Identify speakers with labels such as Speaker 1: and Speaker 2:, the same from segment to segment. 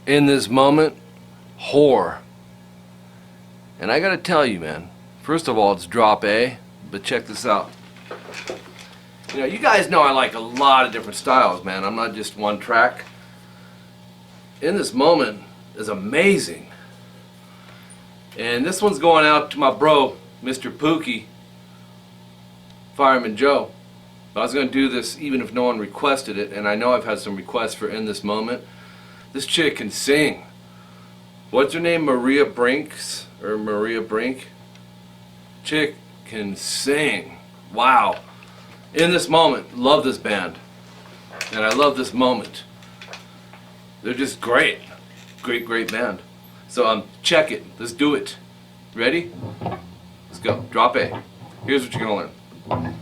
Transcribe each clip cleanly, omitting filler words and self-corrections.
Speaker 1: In This Moment, whore. And I gotta tell you, man, first of all, it's drop A, but check this out. You know, you guys know I like a lot of different styles, man. I'm not just one track. In This Moment is amazing. And this one's going out to my bro, Mr. Pookie, Fireman Joe. I was going to do this even if no one requested it, and I know I've had some requests for In This Moment. This chick can sing. What's her name? Maria Brinks? Or Maria Brink? Chick can sing. Wow. In This Moment. Love this band. And I love this moment. They're just great. Great, great band. So check it. Let's do it. Ready? Let's go. Drop A. Here's what you're going to learn.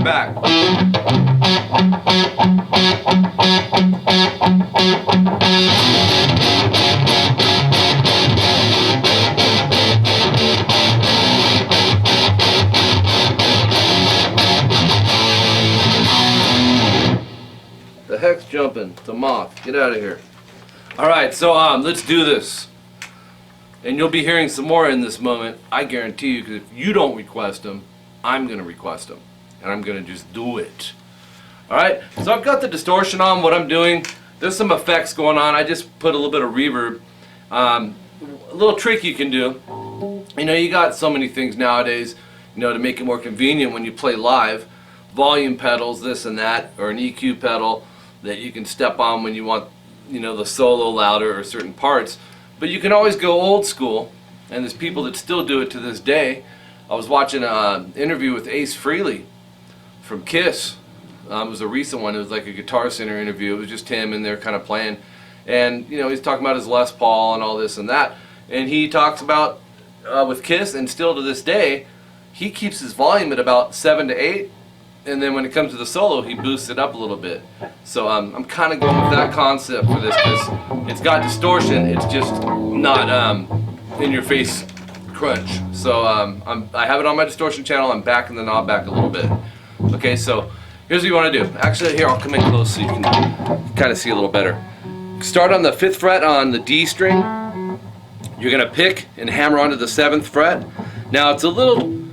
Speaker 1: Back. The heck's jumping? It's a moth. Get out of here. Alright, so let's do this. And you'll be hearing some more In This Moment, I guarantee you, because if you don't request them, I'm going to request them. And I'm going to just do it. Alright, so I've got the distortion on. What I'm doing, there's some effects going on. I just put a little bit of reverb. A little trick you can do. You know, you got so many things nowadays, you know, to make it more convenient when you play live. Volume pedals, this and that, or an EQ pedal that you can step on when you want, you know, the solo louder or certain parts. But you can always go old school, and there's people that still do it to this day. I was watching an interview with Ace Frehley from Kiss. It was a recent one. It was like a Guitar Center interview. It was just him in there kind of playing, and you know, he's talking about his Les Paul and all this and that, and he talks about with Kiss, and still to this day he keeps his volume at about 7 to 8, and then when it comes to the solo he boosts it up a little bit. So I'm kind of going with that concept for this, because it's got distortion, it's just not in your face crunch. So I have it on my distortion channel. I'm backing the knob back a little bit. Okay, so here's what you want to do. Actually, here, I'll come in close so you can kind of see a little better. Start on the 5th fret on the D string. You're going to pick and hammer onto the 7th fret. Now, it's a little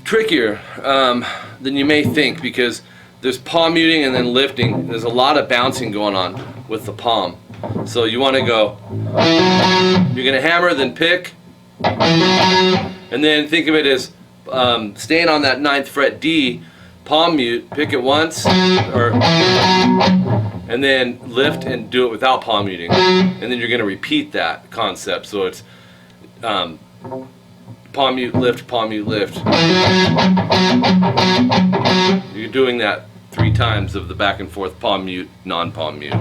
Speaker 1: trickier than you may think, because there's palm muting and then lifting. There's a lot of bouncing going on with the palm. So you want to go, you're going to hammer, then pick, and then think of it as staying on that 9th fret D, palm mute, pick it once, and then lift and do it without palm muting, and then you're going to repeat that concept. So it's palm mute, lift, lift. You're doing that 3 times of the back and forth palm mute, non-palm mute.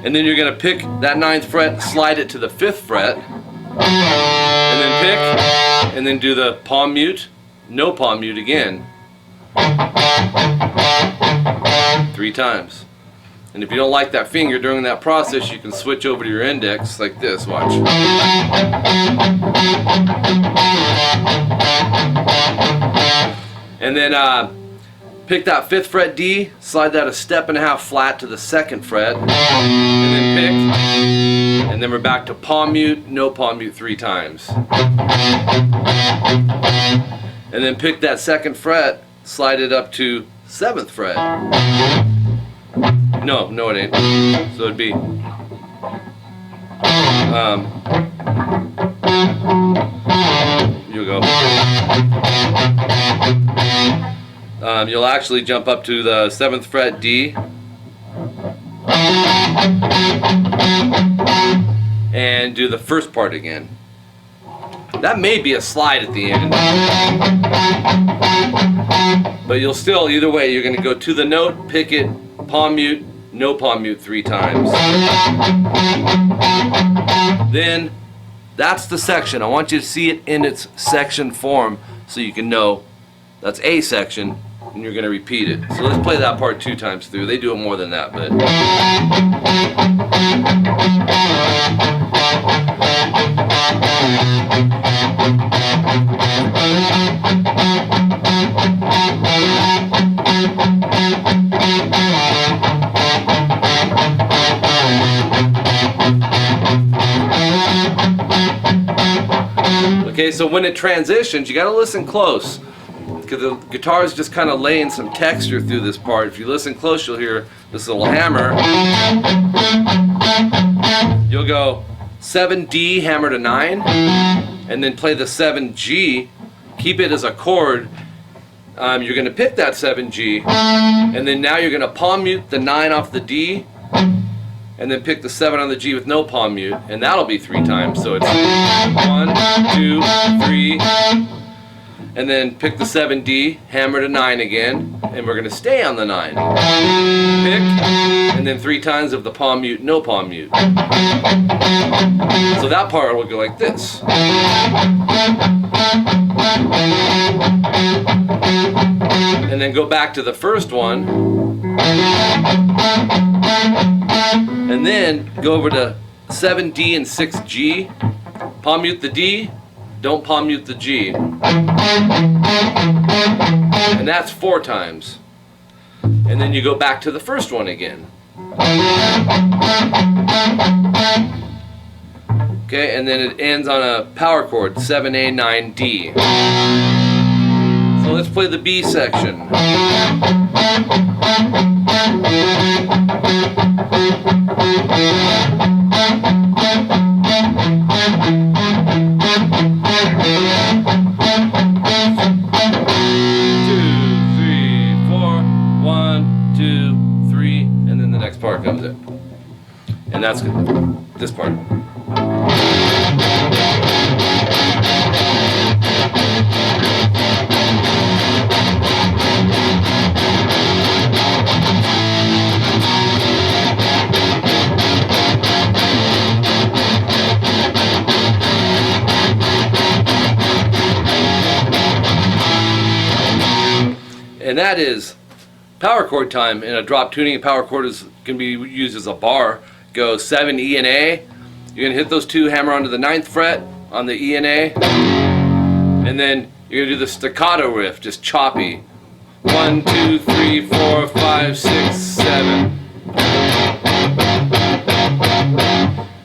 Speaker 1: And then you're going to pick that 9th fret, slide it to the 5th fret, and then pick, and then do the palm mute, no palm mute again, 3 times. And if you don't like that finger during that process, you can switch over to your index like this, watch. And then pick that 5th fret D, slide that a step and a half flat to the 2nd fret, and then pick, and then we're back to palm mute, no palm mute 3 times. And then pick that 2nd fret, slide it up to 7th fret. No, it ain't. So it'd be you'll go. You'll actually jump up to the 7th fret D and do the first part again. That may be a slide at the end, but you'll still, either way, you're going to go to the note, pick it, palm mute, no palm mute 3 times. Then that's the section. I want you to see it in its section form so you can know that's a section and you're going to repeat it. So let's play that part 2 times through. They do it more than that, but okay, so when it transitions, you got to listen close, because the guitar is just kind of laying some texture through this part. If you listen close, you'll hear this little hammer. You'll go 7D, hammer to 9, and then play the 7G. Keep it as a chord. You're going to pick that 7G, and then now you're going to palm mute the 9 off the D, and then pick the 7 on the G with no palm mute, and that'll be 3 times. So it's 1, 2, 3, and then pick the 7D, hammer to 9 again, and we're going to stay on the 9. Pick, and then 3 times of the palm mute, no palm mute. So that part will go like this. And then go back to the first one, and then go over to 7D and 6G, palm mute the D, don't palm mute the G. And that's 4 times. And then you go back to the first one again. Okay, and then it ends on a power chord, 7A, 9D. So let's play the B section. Part comes in, and that's good. This part. And that is power chord time in a drop tuning. A power chord can be used as a bar. Go 7 E and A. You're gonna hit those 2, hammer onto the 9th fret on the E and A, and then you're gonna do the staccato riff, just choppy. 1, 2, 3, 4, 5, 6, 7,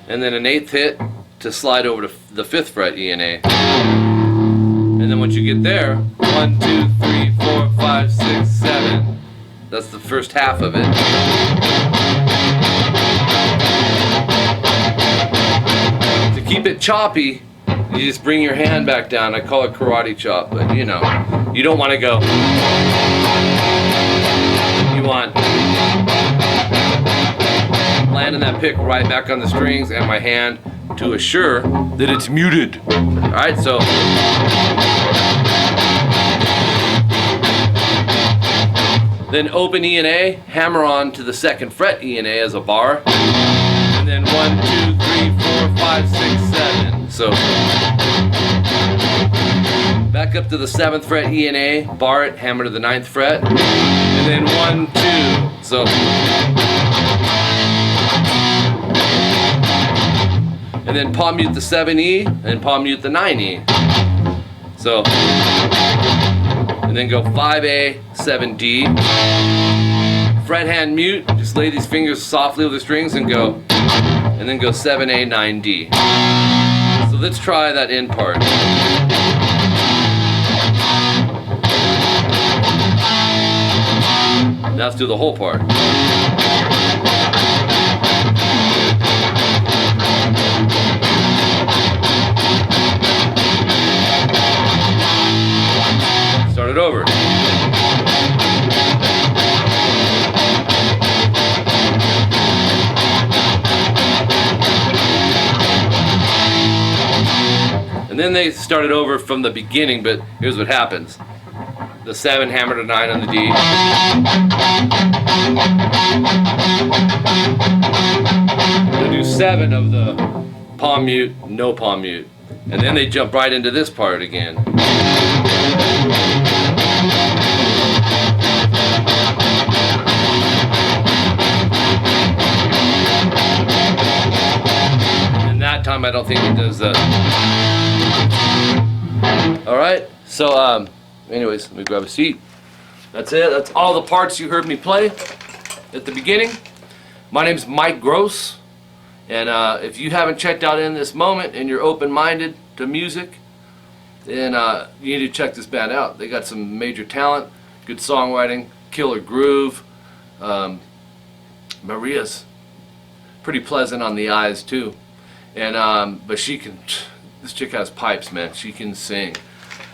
Speaker 1: and then an 8th hit to slide over to the 5th fret E and A. And then once you get there, 1, 2, 3, 4, 5, 6, 7. That's the first half of it. To keep it choppy, you just bring your hand back down. I call it karate chop, but you know, you don't want to go. You want landing that pick right back on the strings and my hand to assure that it's muted. Alright, so then open E and A, hammer on to the 2nd fret E and A as a bar, and then 1, 2, 3, 4, 5, 6, 7. So back up to the 7th fret E and A, bar it, hammer to the 9th fret, and then 1, 2. So and then palm mute the 7E, and palm mute the 9E. So, and then go 5A, 7D. Fret hand mute, just lay these fingers softly over the strings and go, and then go 7A, 9D. So let's try that end part. Now let's do the whole part. Start it over. And then they started over from the beginning, but here's what happens. The 7 hammered a 9 on the D. They'll do 7 of the palm mute, no palm mute. And then they jump right into this part again. And that time I don't think it does that. Alright, so anyways, let me grab a seat. That's it. That's all the parts you heard me play at the beginning. My name's Mike Gross, and if you haven't checked out In This Moment and you're open-minded to music, then you need to check this band out. They got some major talent, good songwriting, killer groove. Maria's pretty pleasant on the eyes too, and but she can. This chick has pipes, man. She can sing.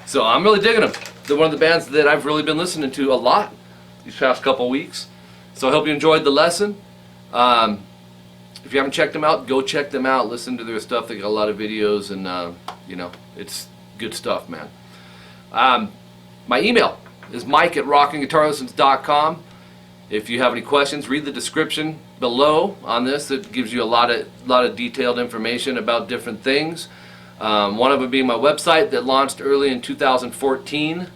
Speaker 1: So I'm really digging them. They're one of the bands that I've really been listening to a lot these past couple weeks. So I hope you enjoyed the lesson. If you haven't checked them out, go check them out. Listen to their stuff. They got a lot of videos, and you know, it's good stuff, man. My email is mike@rockingguitarlessons.com. If you have any questions, read the description below on this. It gives you a lot of detailed information about different things. One of them being my website that launched early in 2014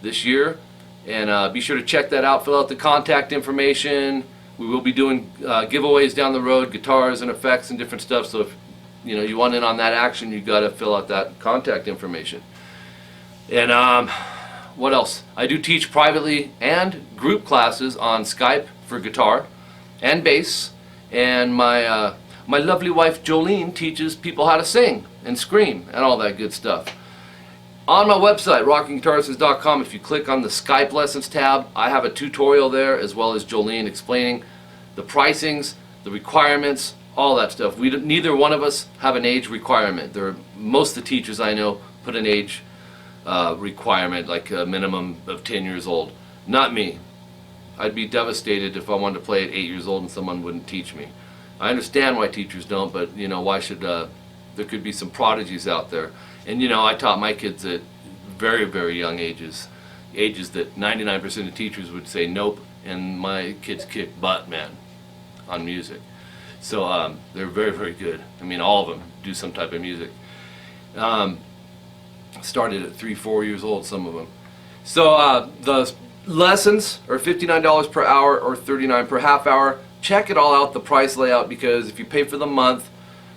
Speaker 1: this year, and be sure to check that out. Fill out the contact information. We will be doing giveaways down the road, guitars and effects and different stuff. So if you want in on that action, you got to fill out that contact information. And what else? I do teach privately and group classes on Skype for guitar and bass, and my lovely wife Jolene teaches people how to sing and scream and all that good stuff. On my website, rockingguitarlessons.com, if you click on the Skype Lessons tab, I have a tutorial there, as well as Jolene explaining the pricings, the requirements, all that stuff. Neither one of us have an age requirement. Most of the teachers I know put an age requirement, like a minimum of 10 years old. Not me. I'd be devastated if I wanted to play at 8 years old and someone wouldn't teach me. I understand why teachers don't, but why should there could be some prodigies out there. And I taught my kids at very, very young ages that 99% of teachers would say nope, and my kids kick butt, man, on music. So they're very, very good. I mean, all of them do some type of music. Started at 3-4 years old, some of them. So the lessons are $59 per hour or $39 per half hour. Check it all out, the price layout, because if you pay for the month,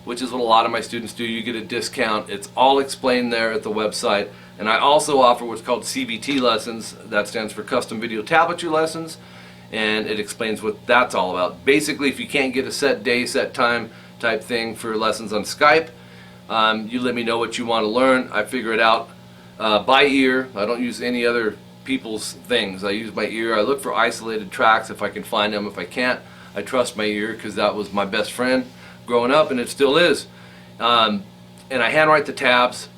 Speaker 1: which is what a lot of my students do, you get a discount. It's all explained there at the website. And I also offer what's called CVT lessons. That stands for Custom Video Tablature Lessons, and it explains what that's all about. Basically, if you can't get a set day, set time type thing for lessons on Skype, you let me know what you want to learn. I figure it out by ear. I don't use any other people's things. I use my ear. I look for isolated tracks if I can find them. If I can't, I trust my ear, because that was my best friend growing up, and it still is. And I handwrite the tabs,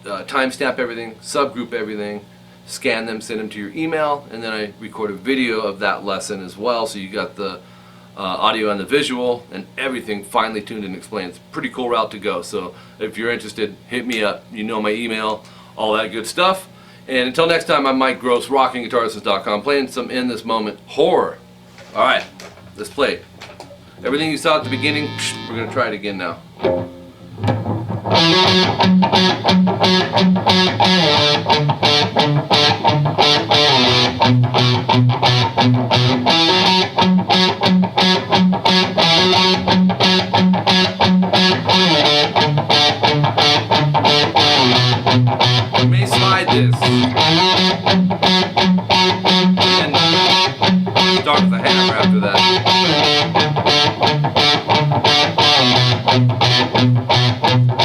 Speaker 1: timestamp everything, subgroup everything, scan them, send them to your email, and then I record a video of that lesson as well, so you got the audio and the visual and everything finely tuned and explained. It's a pretty cool route to go. So if you're interested, hit me up. You know my email, all that good stuff. And until next time, I'm Mike Gross, rockingguitarlessons.com, playing some In This Moment horror. All right, let's play. Everything you saw at the beginning, we're going to try it again now. Bye.